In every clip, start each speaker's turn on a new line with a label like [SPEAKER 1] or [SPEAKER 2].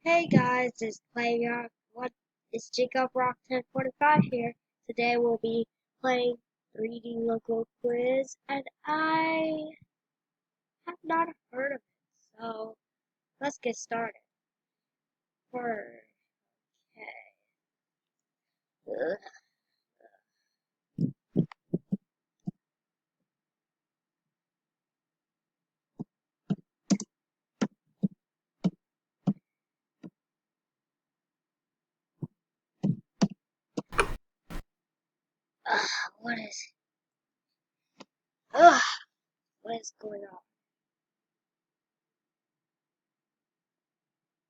[SPEAKER 1] Hey guys, it's Playground. What is Jacob Rock 1045 here? Today we'll be playing 3D local quiz, and I have not heard of it. So let's get started. First, okay. What is? Ugh, what is going on?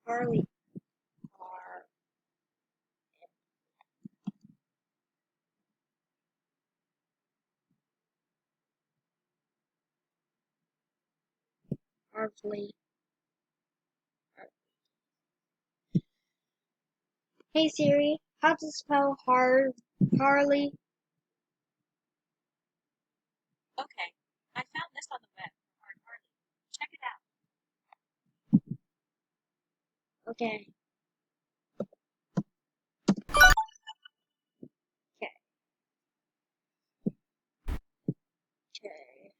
[SPEAKER 1] Harley are Harley. Hey Siri, how to spell Harley?
[SPEAKER 2] Okay, I found this on the web for Hard Harley. Check it out.
[SPEAKER 1] Okay. Okay. Okay.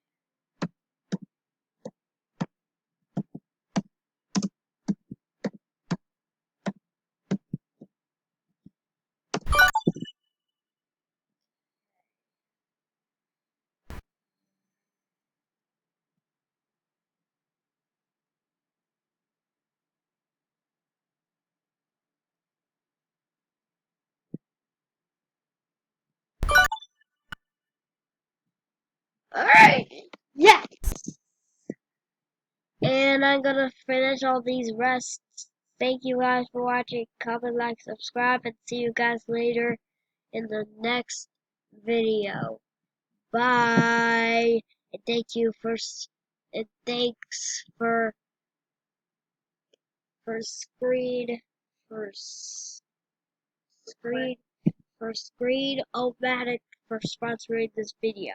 [SPEAKER 1] Alright! Yes! And I'm gonna finish all these rests. Thank you guys for watching. Comment, like, subscribe, and see you guys later in the next video. Bye! And thank you and thanks for screen for screen for Screen-O-Matic for sponsoring this video.